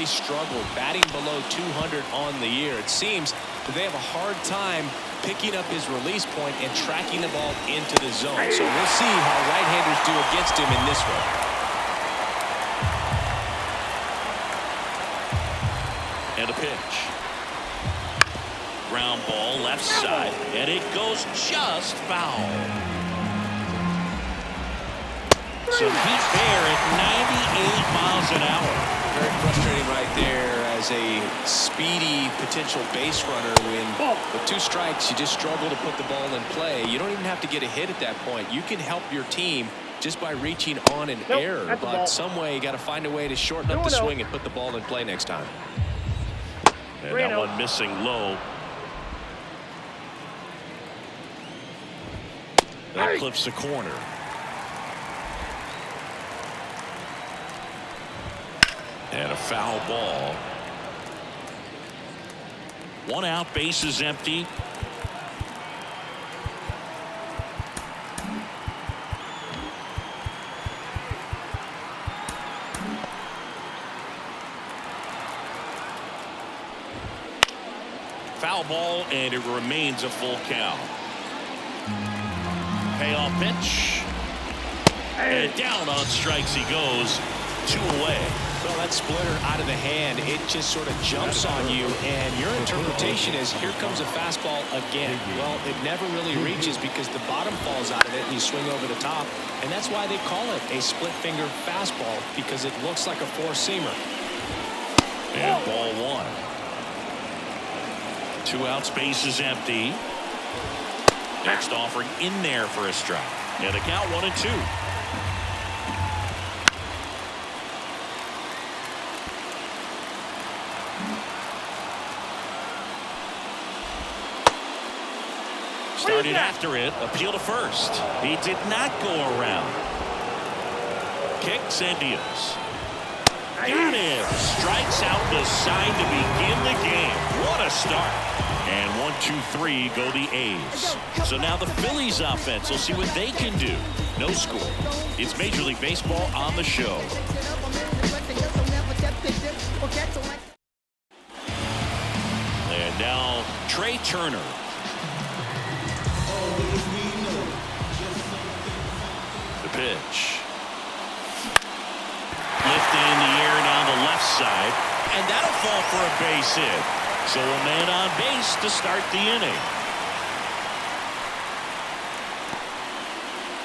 really struggled, batting below 200 on the year. It seems that they have a hard time picking up his release point and tracking the ball into the zone. So we'll see how right-handers do against him in this one. And a pitch. Ground ball left side, and it goes just foul. Some heat there at 98 miles an hour. Very frustrating right there as a speedy potential base runner when with 2 strikes you just struggle to put the ball in play. You don't even have to get a hit at that point. You can help your team just by reaching on an error, but some way you got to find a way to shorten up the swing and put the ball in play next time. And that one missing low. That clips the corner. And a foul ball. 1 out, base is empty. Foul ball, and it remains a full count. Payoff pitch. And down on strikes he goes. 2 away. Well, that splitter out of the hand, it just sort of jumps on you, and your interpretation is here comes a fastball again. Well, it never really reaches because the bottom falls out of it and you swing over the top, and that's why they call it a split finger fastball, because it looks like a 4-seamer. And ball 1. 2 outs, base is empty. Next offering in there for a strike. And a count 1-2. Started after it, appeal to first. He did not go around. Kicks and deals. Got him. Strikes out the sign to begin the game. What a start. And 1, 2, 3 go the A's. So now the Phillies offense will see what they can do. No score. It's Major League Baseball on the show. And now Trey Turner. The pitch. Lifted in the air down the left side. And that'll fall for a base hit. So a man on base to start the inning.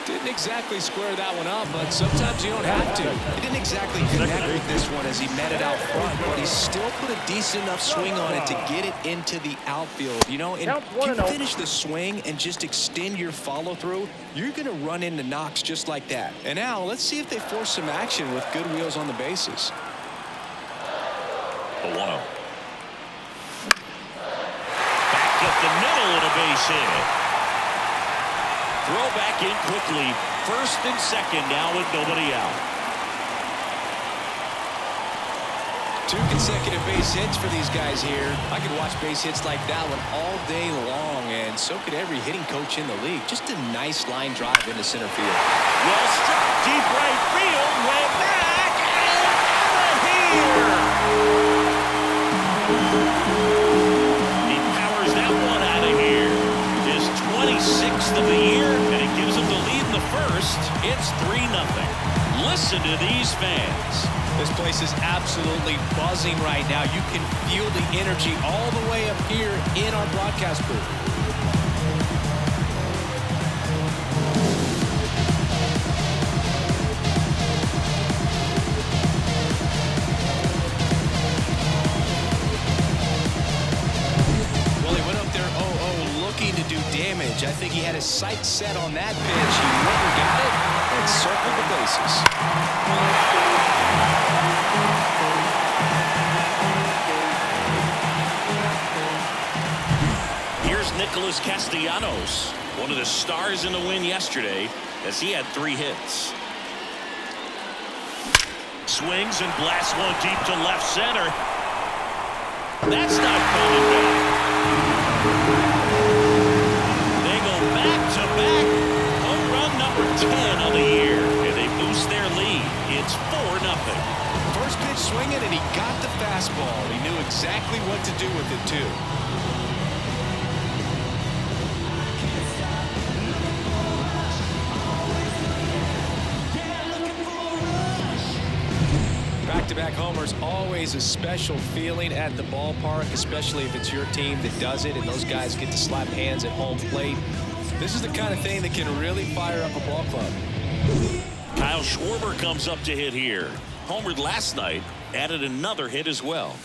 Didn't exactly square that one up, but sometimes you don't have to. He didn't exactly connect with this one as he met it out front, but he still put a decent enough swing on it to get it into the outfield. You know, and if you finish the swing and just extend your follow-through, you're going to run into knocks just like that. And now, let's see if they force some action with good wheels on the bases. A 1-0. Back up the middle and a base hit. Throw back in quickly. First and second now with nobody out. 2 consecutive base hits for these guys here. I could watch base hits like that one all day long, and so could every hitting coach in the league. Just a nice line drive into center field. Well struck deep right field. Way back and out of here. He powers that one out of here. His 26th of the year, and it gives him the lead in the first. It's 3-0. Listen to these fans. This place is absolutely buzzing right now. You can feel the energy all the way up here in our broadcast booth. Well, he went up there 0-0 looking to do damage. I think he had his sights set on that pitch. He never got it and circled the bases. Here's Nicholas Castellanos, one of the stars in the win yesterday, as he had 3 hits. Swings and blasts one deep to left center. That's not coming back. They go back-to-back. Home run number 10 of the year, and they boost their lead. It's 4-0. First pitch swinging, and he got the fastball. He knew exactly what to do with it, too. Back-to-back homers, always a special feeling at the ballpark, especially if it's your team that does it and those guys get to slap hands at home plate. This is the kind of thing that can really fire up a ball club. Kyle Schwarber comes up to hit here. Homered last night, added another hit as well.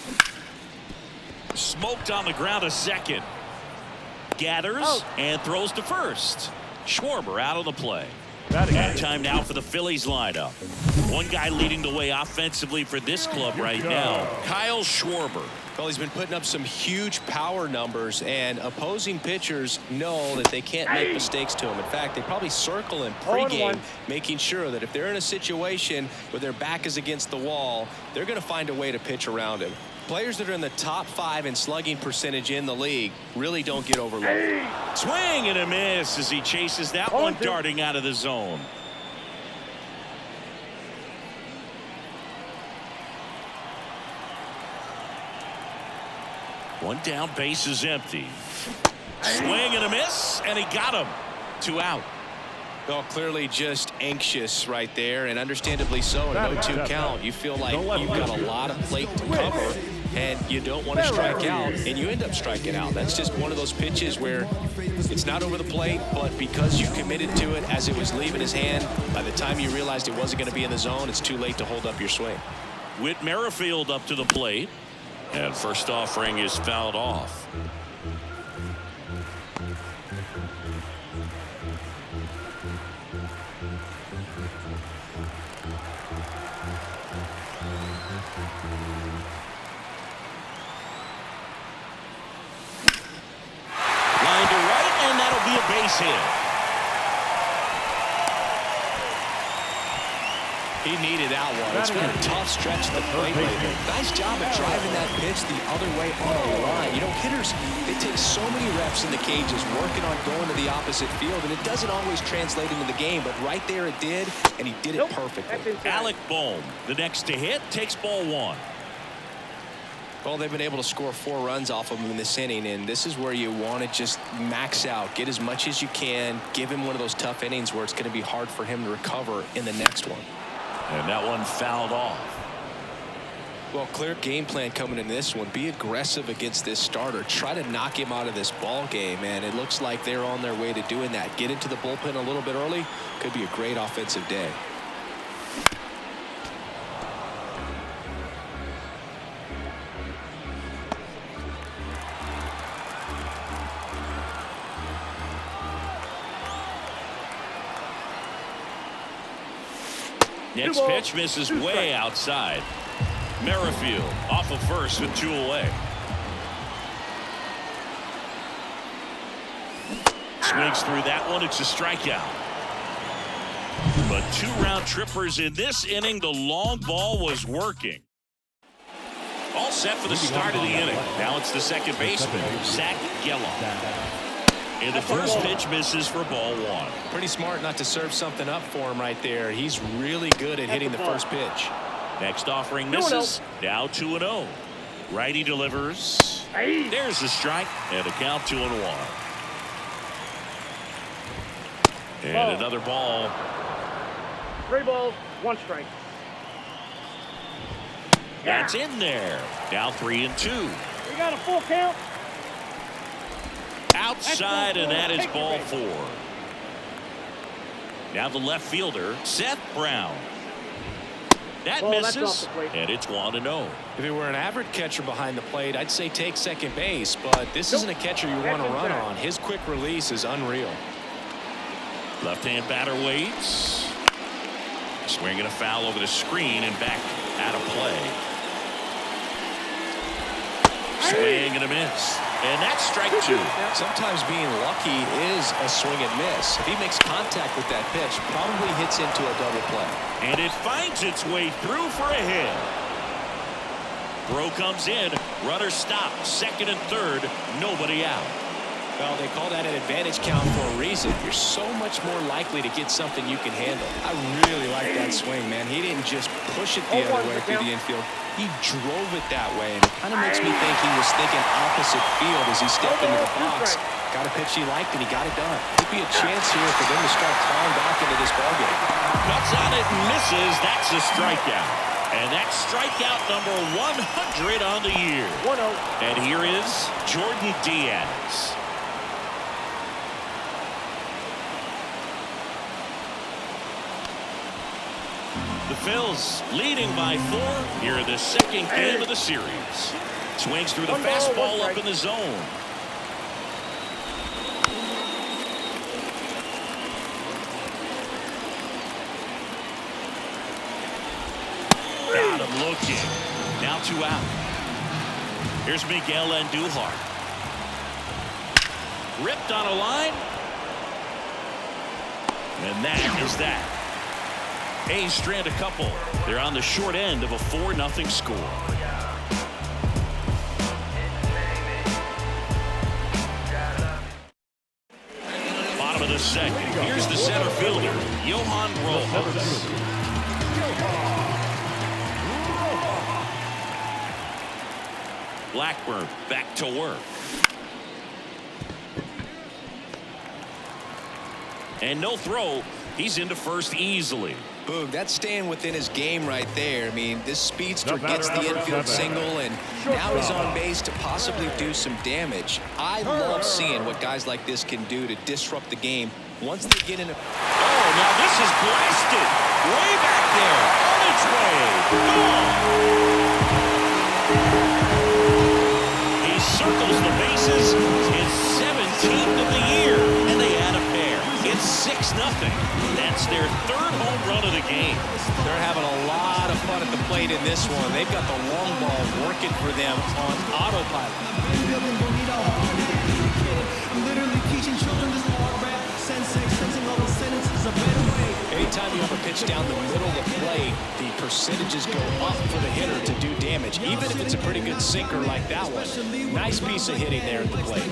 Smoked on the ground a second. Gathers and throws to first. Schwarber out of the play. And time now for the Phillies lineup. One guy leading the way offensively for this club right now, Kyle Schwarber. Well, he's been putting up some huge power numbers, and opposing pitchers know that they can't make mistakes to him. In fact, they probably circle him pregame, making sure that if they're in a situation where their back is against the wall, they're going to find a way to pitch around him. Players that are in the top 5 in slugging percentage in the league really don't get overlooked. Swing and a miss as he chases that one darting out of the zone. One down, base is empty. Swing and a miss, and he got him. 2 out. Well, clearly just anxious right there, and understandably so. In a 0-2 count, you feel like you've got a lot of plate to cover, and you don't want to strike out, and you end up striking out. That's just one of those pitches where it's not over the plate, but because you committed to it as it was leaving his hand, by the time you realized it wasn't going to be in the zone, it's too late to hold up your swing. Whit Merrifield up to the plate, and first offering is fouled off. Line to right, and that'll be a base hit. He needed that one. It's been a tough stretch to the plate lately. Nice job of driving that pitch the other way on a line. You know, hitters, they take so many reps in the cages working on going to the opposite field, and it doesn't always translate into the game, but right there it did, and he did it perfectly. Alec Bohm, the next to hit, takes ball 1. Well, they've been able to score 4 runs off of him in this inning, and this is where you want to just max out, get as much as you can, give him one of those tough innings where it's going to be hard for him to recover in the next one. And that one fouled off. Well, clear game plan coming in this one. Be aggressive against this starter. Try to knock him out of this ball game, and it looks like they're on their way to doing that. Get into the bullpen a little bit early. Could be a great offensive day. Next pitch misses way outside. Merrifield off of first with 2 away. Swings through that one. It's a strikeout. But 2 round trippers in this inning. The long ball was working. All set for the start of the inning. Now it's the second baseman, Zach Geloff. And the first pitch misses for ball 1. Pretty smart not to serve something up for him right there. He's really good at hitting the first pitch. Next offering misses. Now 2-0. Righty delivers. There's the strike, and a count 2-1. And another ball. 3 balls, 1 strike. That's in there. Now 3-2. We got a full count. Outside, and that is ball 4. Now the left fielder, Seth Brown. That misses, and it's 1-0. If it were an average catcher behind the plate, I'd say take second base, but this isn't a catcher you want to run on. His quick release is unreal. Left-hand batter waits. Swinging a foul over the screen and back out of play. Swing and a miss. And that's strike 2. Sometimes being lucky is a swing and miss. If he makes contact with that pitch, probably hits into a double play. And it finds its way through for a hit. Throw comes in. Runner stopped. Second and third. Nobody out. Well, they call that an advantage count for a reason. You're so much more likely to get something you can handle. I really like that swing, man. He didn't just push it the other way through the infield. He drove it that way, and it kind of makes me think he was thinking opposite field as he stepped into the box. Got a pitch he liked, and he got it done. Could be a chance here for them to start clawing back into this ballgame. Cuts on it and misses. That's a strikeout. And that's strikeout number 100 on the year. 1-0. And here is Jordan Diaz. The Phils leading by 4 here in the second game of the series. Swings through the fastball up in the zone. Got him looking. Now 2 out. Here's Miguel Andujar. Ripped on a line. And that is that. A's strand a couple. They're on the short end of a 4-0 score. Bottom of the second. Here's the center fielder, Johan Rojas. Blackburn back to work. And no throw. He's into first easily. Boom, that's staying within his game right there. I mean, this speedster gets the infield single, and now he's on base to possibly do some damage. I love seeing what guys like this can do to disrupt the game once they get in a... Oh, now this is blasted. Way back there. On its way. Gone. He circles the bases. His 17th of the year. And they add a pair. It's 6-0. That's their 3rd home run of the game. They're having a lot of fun at the plate in this one. They've got the long ball working for them on autopilot. Anytime you have a pitch down the middle of the plate, the percentages go up for the hitter to do damage, even if it's a pretty good sinker like that one. Nice piece of hitting there at the plate.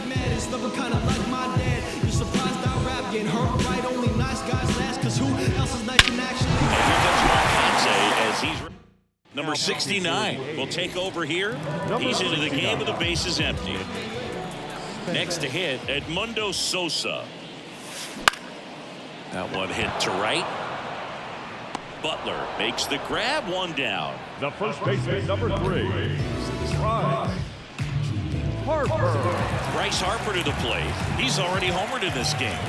Getting hurt right, only nice guys last, because who else is nice in action? And here comes Marcotte as he's number 69 will take over here. He's into the game with the bases empty. Next to hit, Edmundo Sosa. That one hit to right. Butler makes the grab, 1 down. The first baseman, number 3, Harper. Bryce Harper to the plate. He's already homered in this game.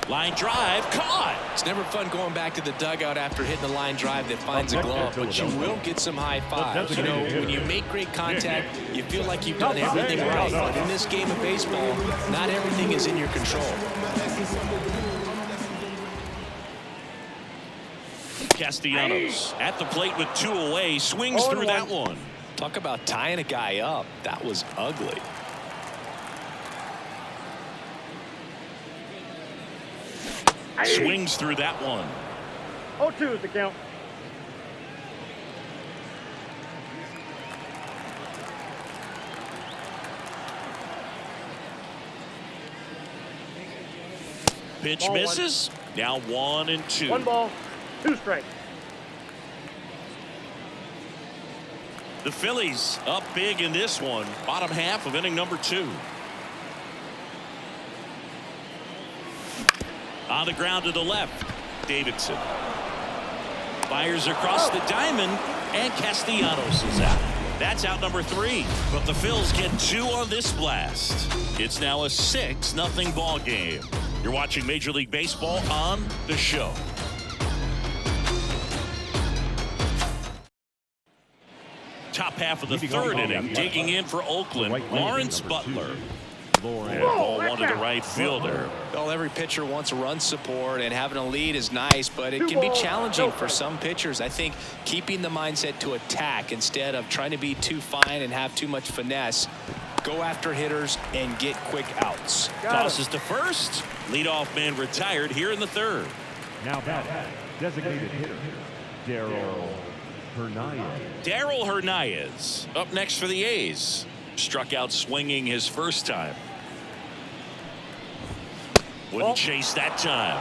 Line drive, caught. It's never fun going back to the dugout after hitting a line drive that finds a glove, but you will get some high fives. You know, when you make great contact, you feel like you've done everything right. But in this game of baseball, not everything is in your control. Castellanos at the plate with 2 away, swings through that one. Talk about tying a guy up. That was ugly. Swings through that one. 0-2 is the count. Pitch misses. Now 1-2. 1 ball, 2 strikes. The Phillies up big in this one. Bottom half of inning number 2. On the ground to the left, Davidson fires across the diamond, and Castellanos is out. That's out number 3. But the Phils get 2 on this blast. It's now a 6-0 ball game. You're watching Major League Baseball on The Show. Top half of the 3rd inning, digging in for Oakland, Lawrence Butler. And ball 1 to the right fielder. Well, every pitcher wants run support, and having a lead is nice, but it can be challenging for some pitchers. I think keeping the mindset to attack instead of trying to be too fine and have too much finesse. Go after hitters and get quick outs. Tosses to first. Leadoff man retired here in the 3rd. Now batting, designated hitter, Darryl Hernandez. Darryl Hernandez up next for the A's. Struck out swinging his first time. Wouldn't chase that time.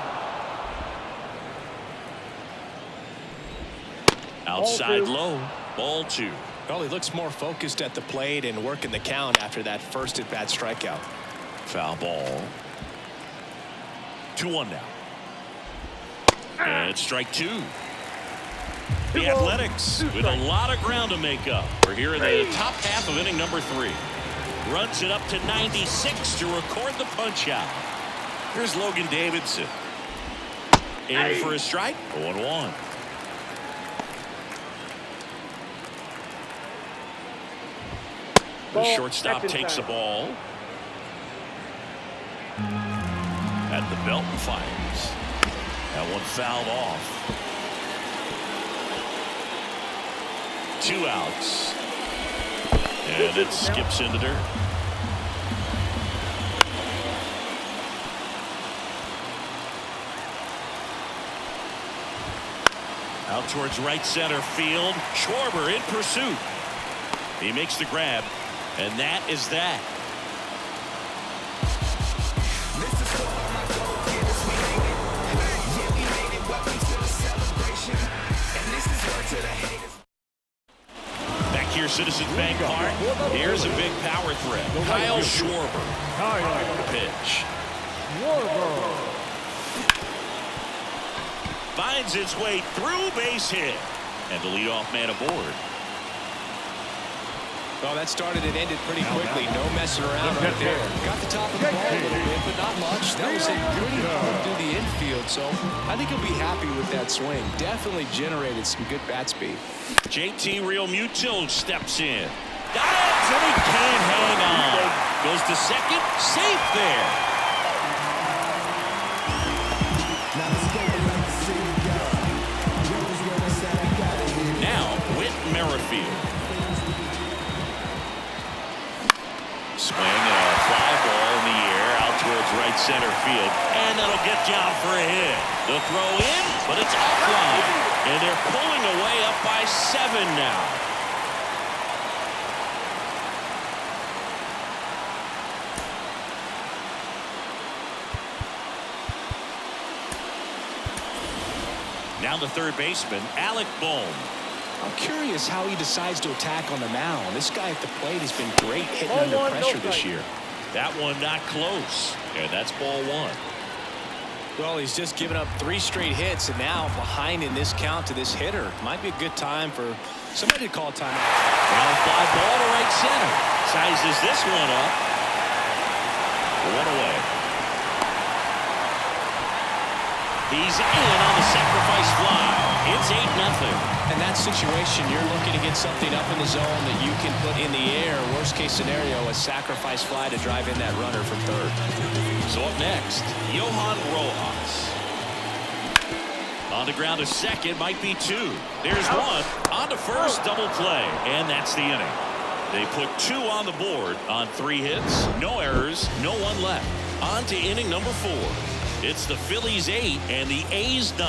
Outside low. Ball 2. Well, he looks more focused at the plate and working the count after that first at-bat strikeout. Foul ball. 2-1 now. And strike 2. The Athletics with a lot of ground to make up. We're here in the top half of inning number 3. Runs it up to 96 to record the punch out. Here's Logan Davidson. In for a strike. 0-1. The shortstop takes the ball. At the belt and fires. That one fouled off. 2 outs. And it skips into dirt. Out towards right center field. Schwarber in pursuit. He makes the grab. And that is that. Back here, Citizens Bank Park. Here's a big power threat. Kyle Schwarber. Pitch. Finds its way through, base hit. And the leadoff man aboard. Well, that started and ended pretty quickly. No messing around right there. Got the top of the ball a little bit, but not much. That was a pretty hard through the infield, so I think he'll be happy with that swing. Definitely generated some good bat speed. JT Realmuto steps in. Got it, and he can't hang on. Goes to second, safe there. Now, Whit Merrifield. Swing and a fly ball in the air out towards right center field. And that'll get down for a hit. The throw in, but it's offline. And they're pulling away up by 7 now. Now the third baseman, Alec Bohm. I'm curious how he decides to attack on the mound. This guy at the plate has been great hitting under pressure this year. That one not close. And that's ball 1. Well, he's just given up 3 straight hits, and now behind in this count to this hitter. Might be a good time for somebody to call a timeout. Ground fly ball to right center. Sizes this one up. 1 away. He's in on the sacrifice fly. It's 8-0. In that situation, you're looking to get something up in the zone that you can put in the air. Worst case scenario, a sacrifice fly to drive in that runner from third. So up next, Johan Rojas. On the ground to second, might be 2. There's 1. On to first, double play. And that's the inning. They put 2 on the board on 3 hits. No errors, no one left. On to inning number 4. It's the Phillies 8 and the A's 0.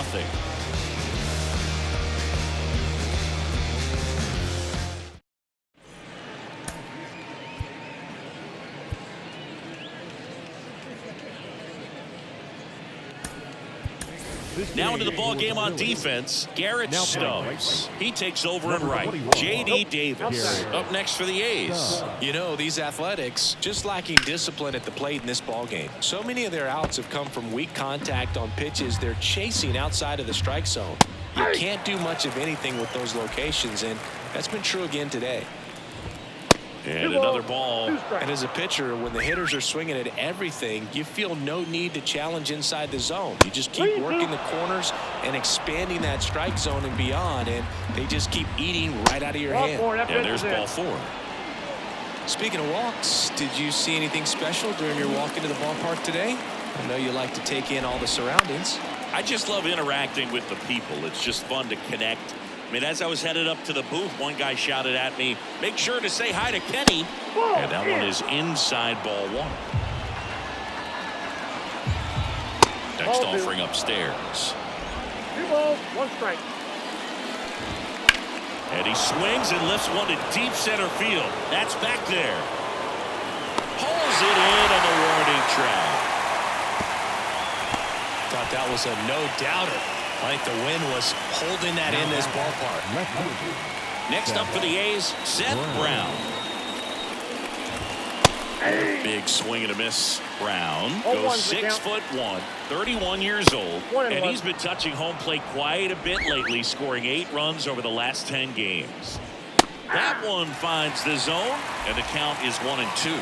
Now into the ball game on defense, Garrett Stubbs. He takes over at right. J.D. Davis up next for the A's. You know, these Athletics just lacking discipline at the plate in this ball game. So many of their outs have come from weak contact on pitches they're chasing outside of the strike zone. You can't do much of anything with those locations, and that's been true again today. And another ball. And as a pitcher, when the hitters are swinging at everything, you feel no need to challenge inside the zone. You just keep working the corners and expanding that strike zone and beyond, and they just keep eating right out of your hand. And there's ball 4. Speaking of walks, did you see anything special during your walk into the ballpark today? I know you like to take in all the surroundings. I just love interacting with the people. It's just fun to connect. I mean, as I was headed up to the booth, one guy shouted at me, "Make sure to say hi to Kenny." And that one is inside ball 1. Next offering upstairs. 2 balls, 1 strike. And he swings and lifts one to deep center field. That's back there. Pulls it in on the warning track. Thought that was a no-doubter. I think the wind was holding that in this ballpark. Next up for the A's, Seth Brown. Big swing and a miss. Brown goes 6'1", 31 years old, and he's been touching home plate quite a bit lately, scoring 8 runs over the last 10 games. That one finds the zone, and the count is 1-2.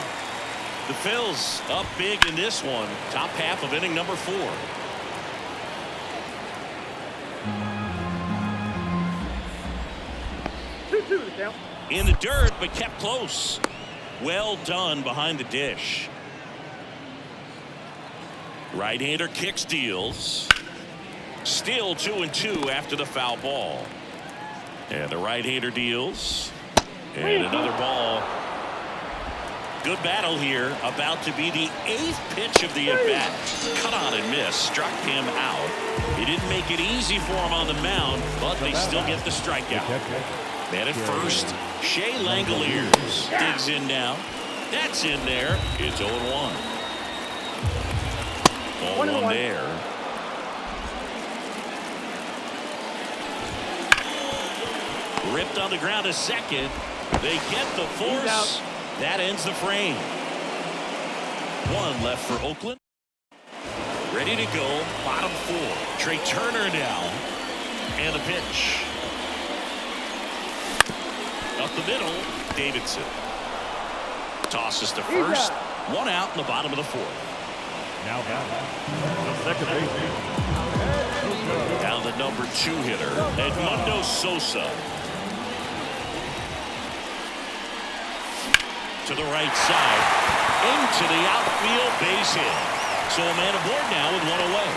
The Phils up big in this one, top half of inning number 4. In the dirt, but kept close. Well done behind the dish. Right-hander kick steals. Still 2-2 after the foul ball. And the right-hander deals. And another ball. Good battle here. About to be the 8th pitch of the at-bat. Cut on and miss. Struck him out. He didn't make it easy for him on the mound, but they still get the strikeout. Man at first, Shea Langoliers digs in now. That's in there. It's 0-1. 0-1 there. Ripped on the ground a second. They get the force. That ends the frame. 1 left for Oakland. Ready to go. Bottom 4. Trey Turner now. And the pitch. Up the middle, Davidson. Tosses to first. 1 out in the bottom of the 4th. Now batting, the second baseman. Down the number 2 hitter, Edmundo Sosa. To the right side, into the outfield, base hit. So a man aboard now with 1 away.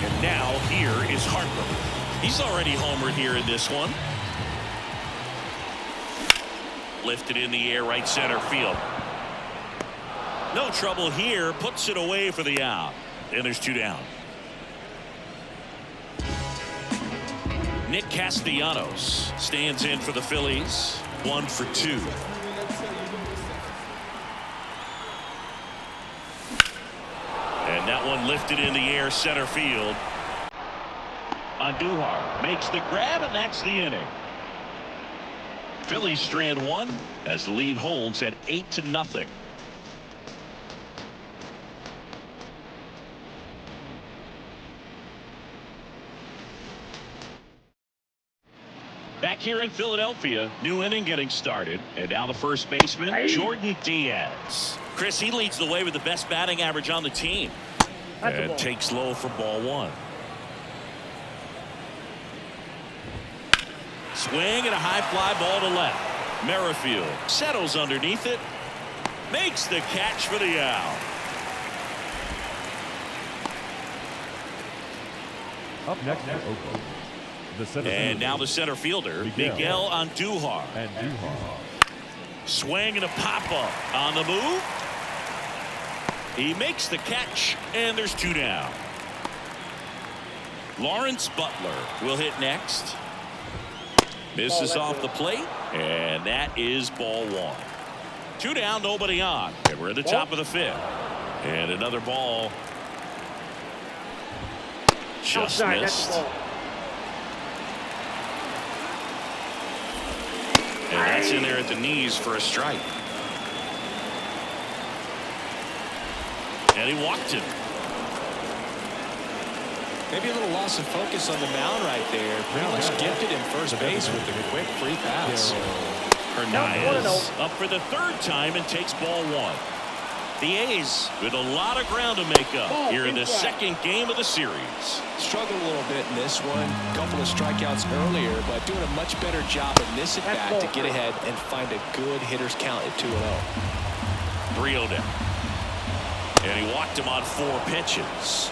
And now here is Harper. He's already homered here in this one. Lifted in the air, right center field. No trouble here, puts it away for the out. And there's 2 down. Nick Castellanos stands in for the Phillies. 1 for 2. And that one lifted in the air, center field. Andujar makes the grab, and that's the inning. Phillies strand 1 as the lead holds at 8-0. Back here in Philadelphia, new inning getting started, and now the first baseman, Jordan Diaz. Chris, he leads the way with the best batting average on the team. And takes low for ball 1. Swing and a high fly ball to left. Merrifield settles underneath it. Makes the catch for the out. Up next is Oakland. And now the center fielder, Miguel Andujar. Swing and a pop-up on the move. He makes the catch, and there's 2 down. Lawrence Butler will hit next. Misses off the plate, and that is ball 1. 2 down, nobody on. And we're at the top of the 5th. And another ball. Just missed. And that's in there at the knees for a strike. And he walked him. Maybe a little loss of focus on the mound right there. Pretty much gifted him first base with a quick free pass. Hernandez up for the 3rd time and takes ball 1. The A's with a lot of ground to make up here in the 2nd game of the series. Struggled a little bit in this one. A couple of strikeouts earlier, but doing a much better job in this at bat to get ahead and find a good hitter's count at 2-0. 3-0 down. And he walked him on 4 pitches.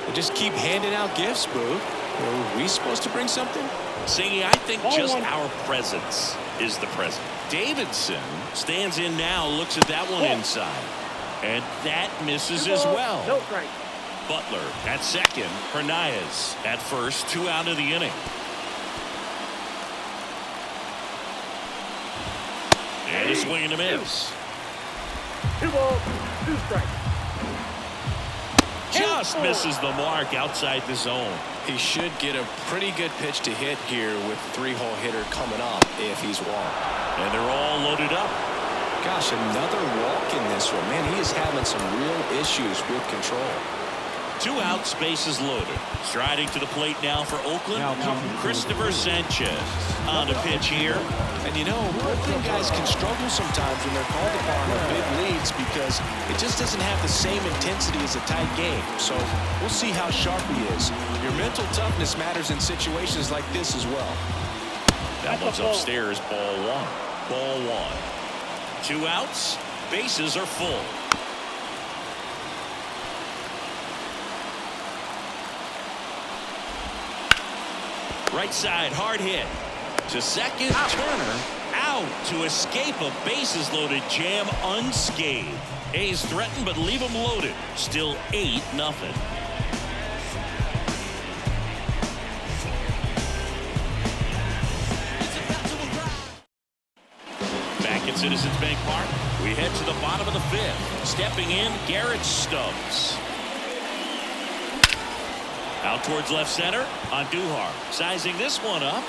They just keep handing out gifts, Boo. Are we supposed to bring something? Singy, I think just our presence is the present. Davidson stands in now, looks at that one inside. And that misses as well. Butler at second. Hernandez at first. 2 out of the inning. And a swing and a miss. 2 balls, 2 strikes. Just misses the mark outside the zone. He should get a pretty good pitch to hit here with 3-hole hitter coming up if he's walked. And they're all loaded up. Gosh, another walk in this one. Man, he is having some real issues with control. 2 outs, bases loaded. Striding to the plate now for Oakland, Christopher Sanchez on the pitch here. And you know, Oakland guys can struggle sometimes when they're called upon with big leads because it just doesn't have the same intensity as a tight game. So we'll see how sharp he is. Your mental toughness matters in situations like this as well. That one's upstairs, ball 1. Ball 1. 2 outs, bases are full. Right side, hard hit. To second, Turner out to escape a bases loaded jam unscathed. A's threaten, but leave them loaded. Still 8-0. Back at Citizens Bank Park, we head to the bottom of the 5th. Stepping in, Garrett Stubbs. Out towards left center on Duhar. Sizing this one up.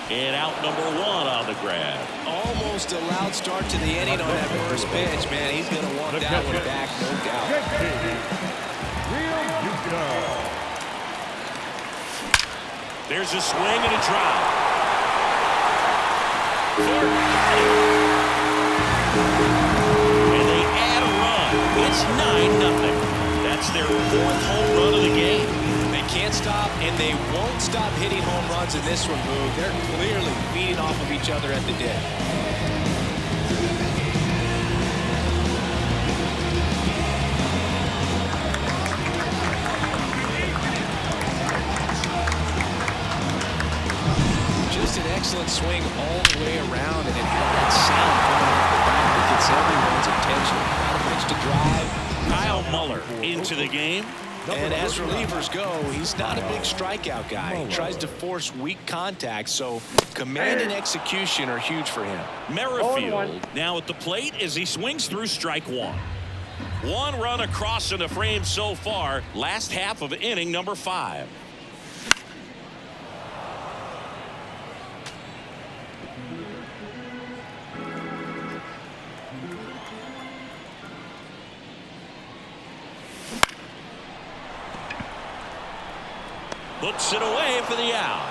And out number 1 on the grab. Almost a loud start to the inning on that first pitch, man. He's going to want that one back, no doubt. There's a swing and a drop. And they add a run. It's 9-0. That's their 4th home run of the game. Can't stop, and they won't stop hitting home runs in this one, Boog. They're clearly feeding off of each other at the dead. Just an excellent swing all the way around, and it had that sound coming off the bat that gets everyone's attention. Got a pitch to drive. Kyle Muller into the game. And as relievers go, he's not a big strikeout guy. He tries to force weak contact, so command and execution are huge for him. Merrifield now at the plate as he swings through strike 1. 1 run across in the frame so far. Last half of inning number 5. Puts it away for the out.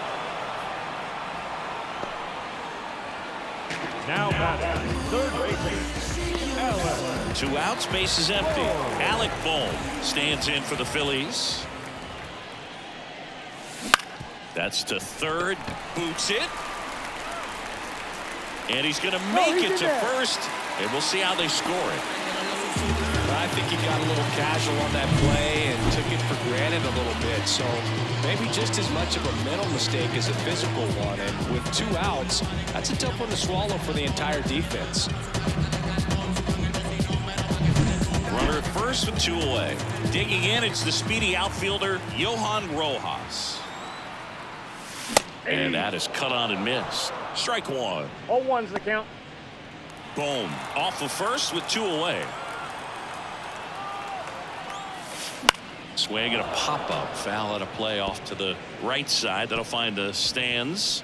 Now batting, third baseman, 2 outs, base is empty. Alec Bohm stands in for the Phillies. That's to third. Boots it. And he's going to make it to first. And we'll see how they score it. I think he got a little casual on that play and took it for granted a little bit. So maybe just as much of a mental mistake as a physical one. And with 2 outs, that's a tough one to swallow for the entire defense. Runner at first with 2 away. Digging in, it's the speedy outfielder, Johan Rojas. And that is cut on and missed. Strike 1. 0-1's the count. Boom. Off of first with 2 away. Swing and a pop-up. Foul at a play off to the right side. That'll find the stands.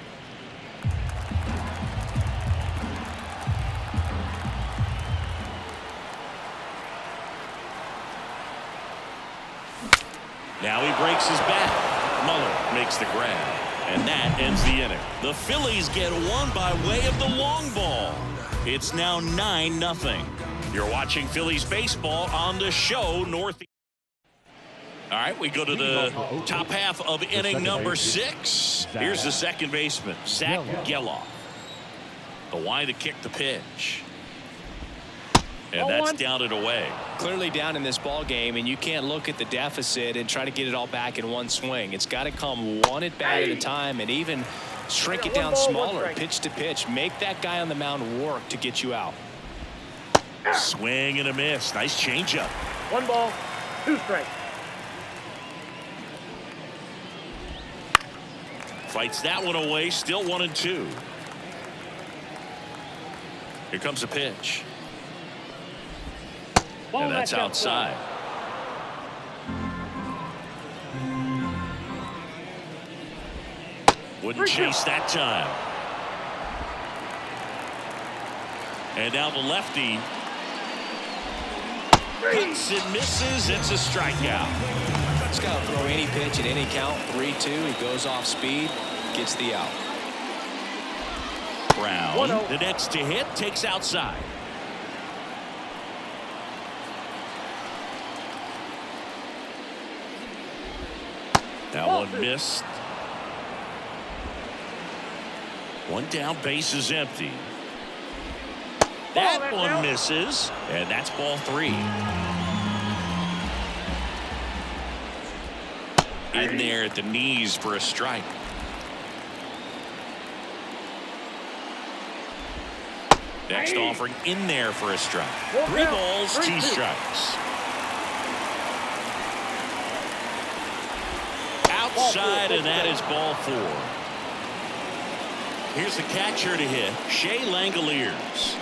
Now he breaks his bat. Muller makes the grab. And that ends the inning. The Phillies get one by way of the long ball. It's now 9-0. You're watching Phillies baseball on the show Northeast. All right, we go to the top half of inning number 6. Here's the second baseman, Zach Geloff. The wind to kick the pitch. And that's down and away. Clearly down in this ball game, and you can't look at the deficit and try to get it all back in one swing. It's got to come one at bat at a time, and even shrink it down smaller, pitch to pitch. Make that guy on the mound work to get you out. Swing and a miss. Nice changeup. 1 ball, 2 strikes. Fights that one away. Still 1-2. Here comes a pitch. Ball And that's back outside. Wouldn't chase that time. And now the lefty cuts and misses. It's a strikeout. He's got to throw any pitch at any count. 3-2. He goes off speed, gets the out. Brown, 1-0. the next to hit, takes outside. That one missed. One down, base is empty. That one misses, and that's ball 3. In there at the knees for a strike. Next offering in there for a strike. 3 balls, 2 strikes. Outside, and that is ball 4. Here's the catcher to hit, Shea Langoliers.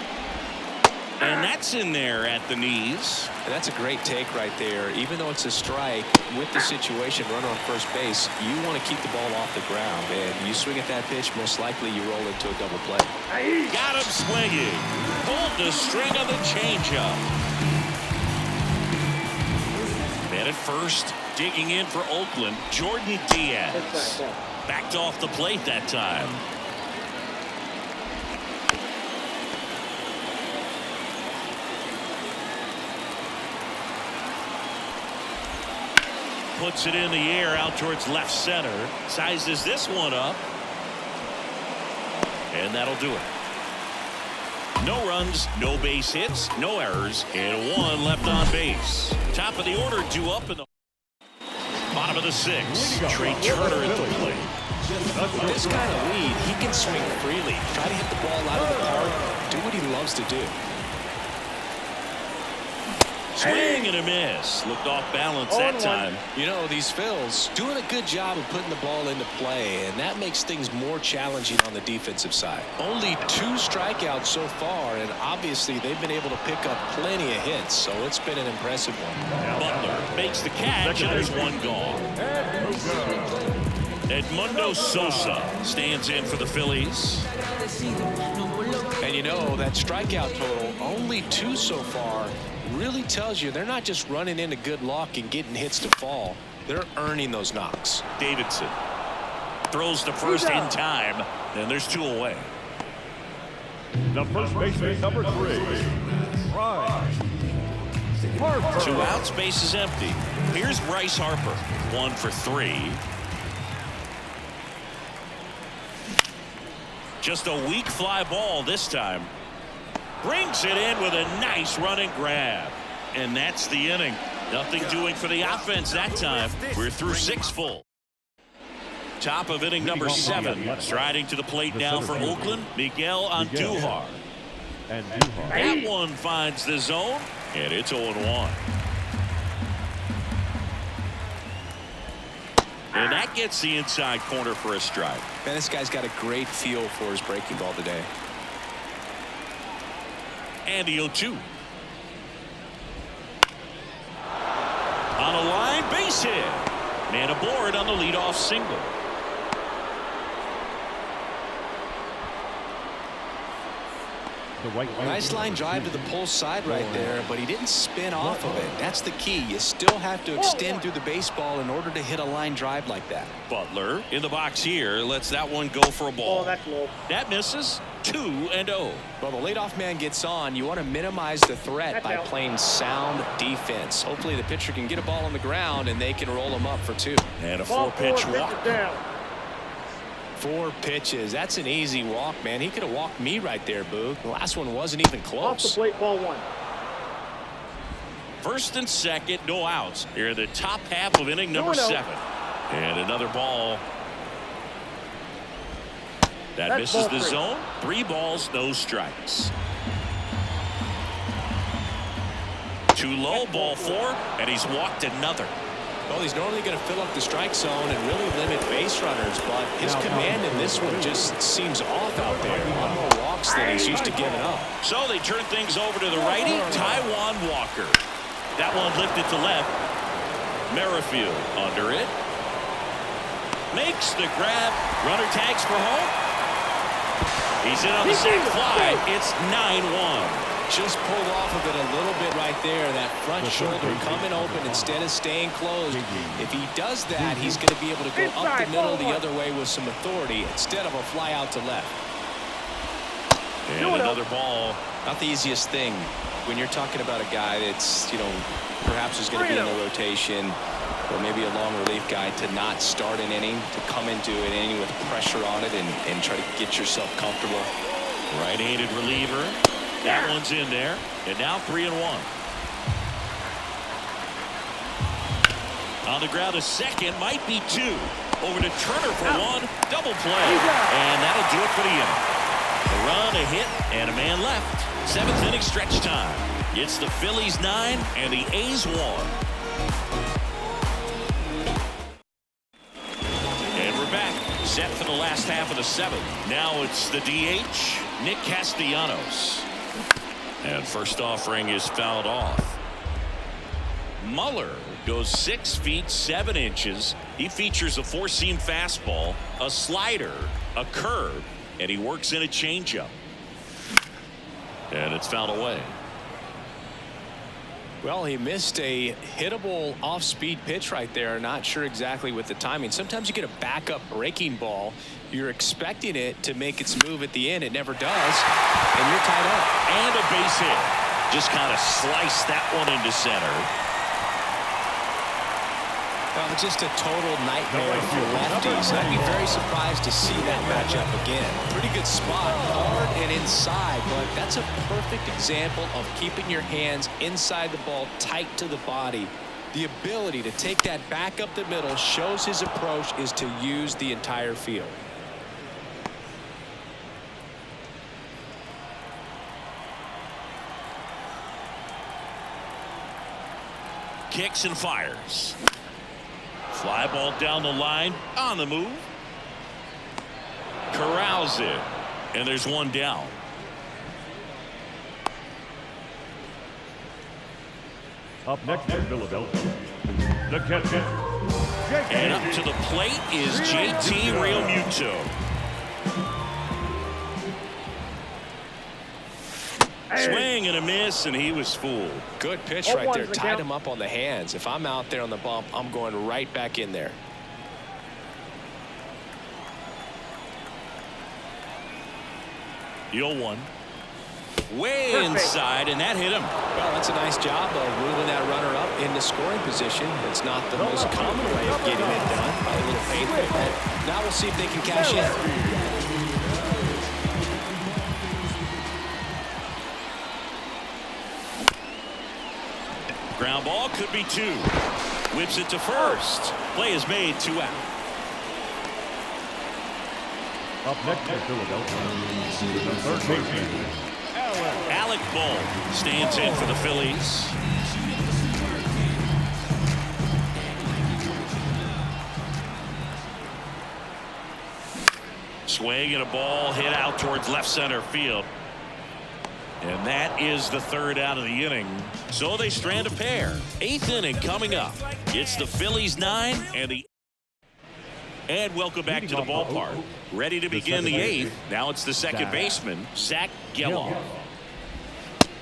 And that's in there at the knees. And that's a great take right there. Even though it's a strike, with the situation, runner on first base, you want to keep the ball off the ground. And you swing at that pitch, most likely you roll into a double play. Got him swinging. Pulled the string on the changeup. And at first, digging in for Oakland, Jordan Diaz. Backed off the plate that time. Puts it in the air out towards left center. Sizes this one up. And that'll do it. No runs, no base hits, no errors, and 1 left on base. Top of the order, 2 up in the bottom of the 6th. Trey Turner at the plate. With this kind of lead, he can swing freely. Try to hit the ball out of the park. Do what he loves to do. Swing and a miss. Looked off balance that time. You know, these Phils doing a good job of putting the ball into play, and that makes things more challenging on the defensive side. Only 2 strikeouts so far, and obviously they've been able to pick up plenty of hits, so it's been an impressive one. Butler makes the catch, and there's 1 gone. Edmundo Sosa stands in for the Phillies. And you know, that strikeout total, only 2 so far, really tells you they're not just running into good luck and getting hits to fall. They're earning those knocks. Davidson throws to first in time, and there's 2 away. The first baseman, number 3, Bryce Harper. 2 outs, base is empty. Here's Bryce Harper, 1 for 3. Just a weak fly ball this time. Brings it in with a nice running grab. And that's the inning. Nothing doing for the offense that time. We're through 6 full. Top of inning number 7. Striding to the plate now for Oakland, Miguel Andujar. That one finds the zone, and it's 0-1. And that gets the inside corner for a strike. Man, this guy's got a great feel for his breaking ball today. And the 0-2. On a line, base hit. Man aboard on the leadoff single. Nice line drive to the pull side right there, but he didn't spin off of it. That's the key. You still have to extend through the baseball in order to hit a line drive like that. Butler in the box here lets that one go for a ball. That's low. That misses. 2-0. Well, the leadoff man gets on. You want to minimize the threat by playing sound defense. Hopefully the pitcher can get a ball on the ground and they can roll him up for 2. And a 4-pitch walk. 4 pitches. That's an easy walk, man. He could have walked me right there, Boog. The last one wasn't even close. Off the plate, ball 1. First and second, no outs. Here in the top half of inning number 7. And another ball. That misses the zone. 3 balls, no strikes. Too low, ball 4, and he's walked another. Well, he's normally going to fill up the strike zone and really limit base runners, but his command in this one just seems off out there. A lot more walks than he's used to giving up. So they turn things over to the righty, Taijuan Walker. That one lifted to left. Merrifield under it. Makes the grab. Runner tags for home. He's in on the sac fly. It's 9-1. Just pulled off of it a little bit right there. That front shoulder coming open instead of staying closed. If he does that, he's going to be able to go up the middle the other way with some authority instead of a fly out to left. And another ball. Not the easiest thing when you're talking about a guy that's, perhaps is going to be in the rotation or maybe a long relief guy, to not start an inning, to come into an inning with pressure on it and try to get yourself comfortable. Right-handed reliever. That one's in there. And now 3-1. On the ground, a second, might be two. Over to Turner for one. Double play. And that'll do it for the inning. A run, a hit, and a man left. 7th inning stretch time. It's the Phillies 9 and the A's 1. And we're back. Set for the last half of the 7th. Now it's the DH, Nick Castellanos. And first offering is fouled off. Muller goes 6 feet 7 inches. He features a 4-seam fastball, a slider, a curve, and he works in a changeup. And it's fouled away. Well, he missed a hittable off-speed pitch right there. Not sure exactly with the timing. Sometimes you get a backup breaking ball. You're expecting it to make its move at the end. It never does. And you're tied up. And a base hit. Just kind of sliced that one into center. Well, just a total nightmare for lefties. I'd be very surprised to see that matchup again. Pretty good spot, hard and inside, but that's a perfect example of keeping your hands inside the ball, tight to the body. The ability to take that back up the middle shows his approach is to use the entire field. Kicks and fires. Fly ball down the line, on the move. Corrals it, and there's one down. Up next in Philadelphia, the catcher. And up to the plate is JT Realmuto. Swing and a miss, and he was fooled. Good pitch right there. Tied him up on the hands. If I'm out there on the bump, I'm going right back in there. The 0-1. Way inside, and that hit him. Well, that's a nice job of moving that runner up into scoring position. It's not the most common way of getting it done. Probably a little painful, but now we'll see if they can cash in. Ground ball could be 2. Whips it to first. Play is made, 2 out. Up next in Philadelphia, the third baseman, Alec Bohm stands in for the Phillies. Swing and a ball hit out towards left center field. And that is the 3rd out of the inning. So they strand a pair. 8th inning coming up. It's the Phillies 9 and the... And welcome back to the ballpark. Ready to begin the 8th. Now it's the second baseman, Zach Geloff.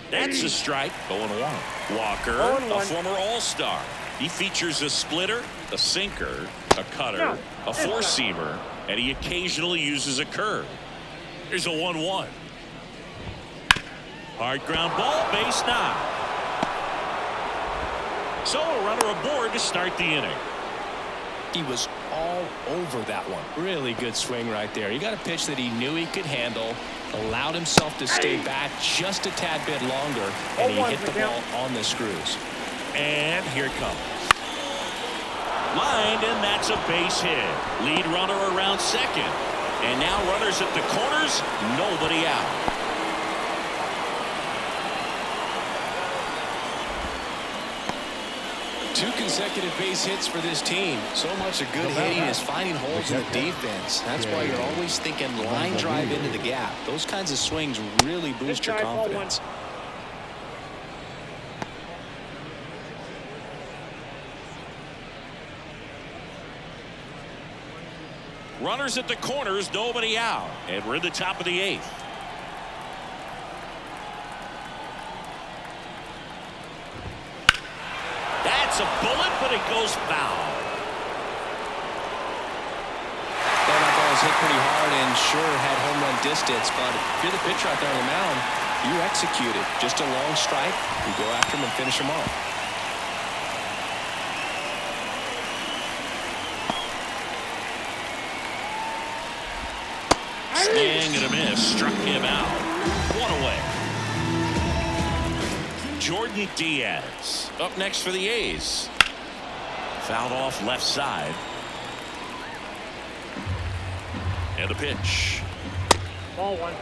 That's a strike. 0-1. Walker, a former All-Star. He features a splitter, a sinker, a cutter, a four-seamer, and he occasionally uses a curve. Here's a 1-1. Hard ground ball, base knock. So a runner aboard to start the inning. He was all over that one. Really good swing right there. He got a pitch that he knew he could handle, allowed himself to stay back just a tad bit longer, and he hit the ball on the screws. And here it comes. Lined, and that's a base hit. Lead runner around second. And now runners at the corners, nobody out. Two consecutive base hits for this team. So much of good hitting is finding holes in the defense. That's why you're always thinking line drive into the gap. Those kinds of swings really boost your confidence. Runners at the corners, nobody out. And we're in the top of the 8th. That's a bullet, but it goes foul. That ball was hit pretty hard and sure had home run distance, but if you're the pitcher out there on the mound, you execute it. Just a long strike. You go after him and finish him off. Swing and a miss. Struck him out. 1 away. Jordan Diaz up next for the A's. Fouled off left side. And a pitch. Ball 1.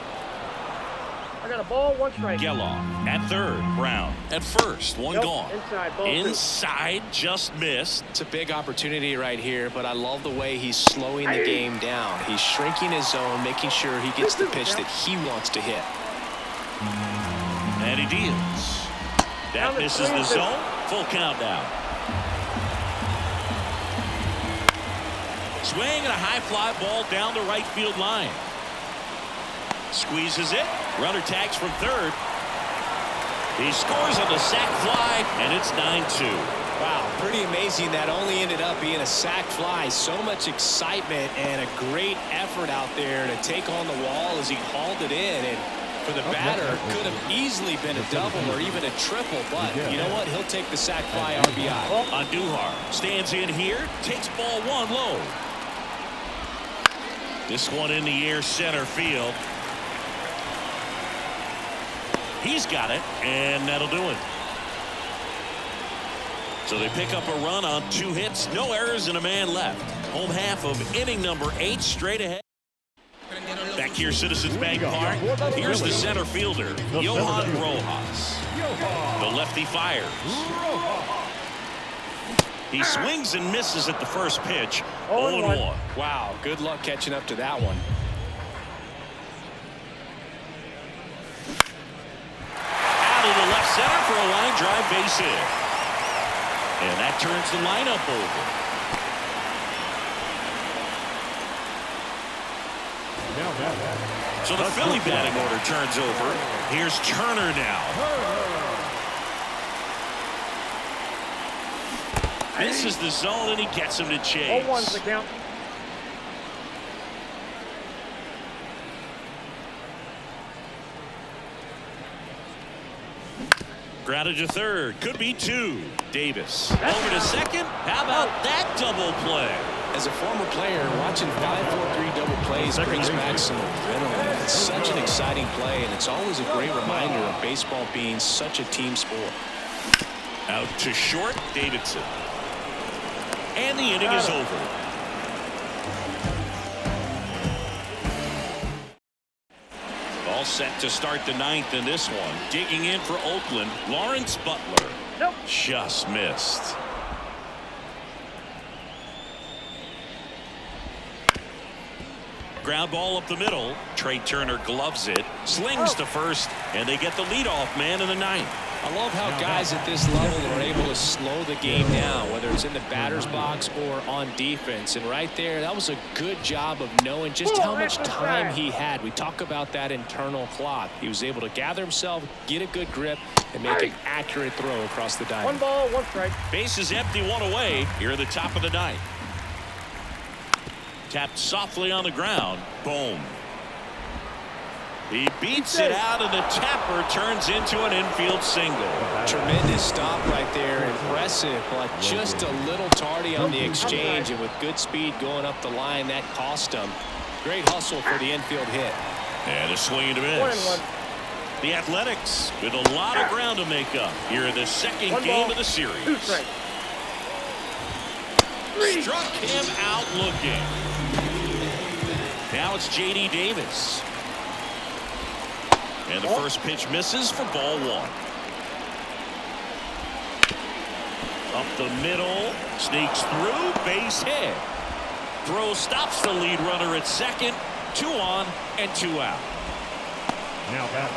I got a ball, 1 strike. Geloff at third. Brown at first. One gone. Inside. Ball 2. Inside, just missed. It's a big opportunity right here, but I love the way he's slowing the game down. He's shrinking his zone, making sure he gets the pitch that he wants to hit. And he deals. That misses the zone. Full countdown. Swing and a high fly ball down the right field line. Squeezes it. Runner tags from third. He scores on the sac fly, and it's 9-2. Wow, pretty amazing that only ended up being a sac fly. So much excitement and a great effort out there to take on the wall as he hauled it in. And for the batter, could have easily been a double or even a triple, but you know what? He'll take the sac fly RBI. Andujar stands in here, takes ball 1 low. This one in the air center field. He's got it, and that'll do it. So they pick up a run on 2 hits, no errors, and a man left. Home half of inning number 8 straight ahead. Back here, Citizens Bank Park. Here's the center fielder, Johan Rojas. The lefty fires. He swings and misses at the first pitch. 0-1. Wow, good luck catching up to that one. Out of the left center for a line drive base hit. And that turns the lineup over. So the Philly batting order turns over. Here's Turner now. This is the zone, and he gets him to chase. 0-1's the count. Grounded to third. Could be 2. Davis over to second. How about that double play? As a former player, watching 5-4-3 double plays brings back some adrenaline. It's such an exciting play, and it's always a great reminder of baseball being such a team sport. Out to short, Davidson. And the inning is over. All set to start the 9th in this one. Digging in for Oakland, Lawrence Butler. Nope. Just missed. Ground ball up the middle. Trey Turner gloves it, slings to first, and they get the leadoff man in the 9th. I love how guys at this level are able to slow the game down, whether it's in the batter's box or on defense. And right there, that was a good job of knowing just how much time he had. We talk about that internal clock. He was able to gather himself, get a good grip, and make an accurate throw across the diamond. 1 ball, 1 strike. Base is empty, 1 away. Here at the top of the 9th. Tapped softly on the ground. Boom. He beats it out, and the tapper turns into an infield single. Tremendous stop right there. Impressive, but just a little tardy on the exchange, and with good speed going up the line, that cost him. Great hustle for the infield hit. And a swing and a miss. 1-1. The Athletics with a lot of ground to make up here in the second game of the series. 2 strikes. Struck him out looking. Now it's J.D. Davis. And the first pitch misses for ball 1. Up the middle, sneaks through, base hit. Throw stops the lead runner at second. 2 on and 2 out. Now back.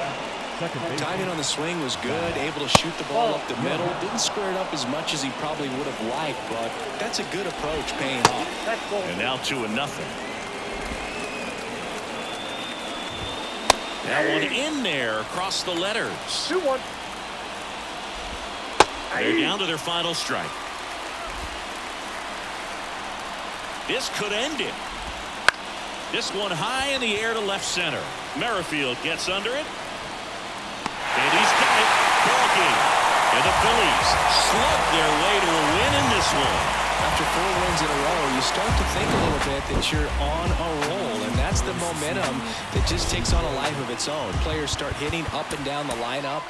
Second base. Timing on the swing was good, able to shoot the ball up the middle. Didn't square it up as much as he probably would have liked, but that's a good approach paying off. That's goal. And now 2-0. That one in there across the letters. 2-1. They're down to their final strike. This could end it. This one high in the air to left center. Merrifield gets under it. And he's got it. Ball game. And the Phillies slug their way to a win in this one. After 4 wins in a row, you start to think a little bit that you're on a roll, and that's the momentum that just takes on a life of its own. Players start hitting up and down the lineup.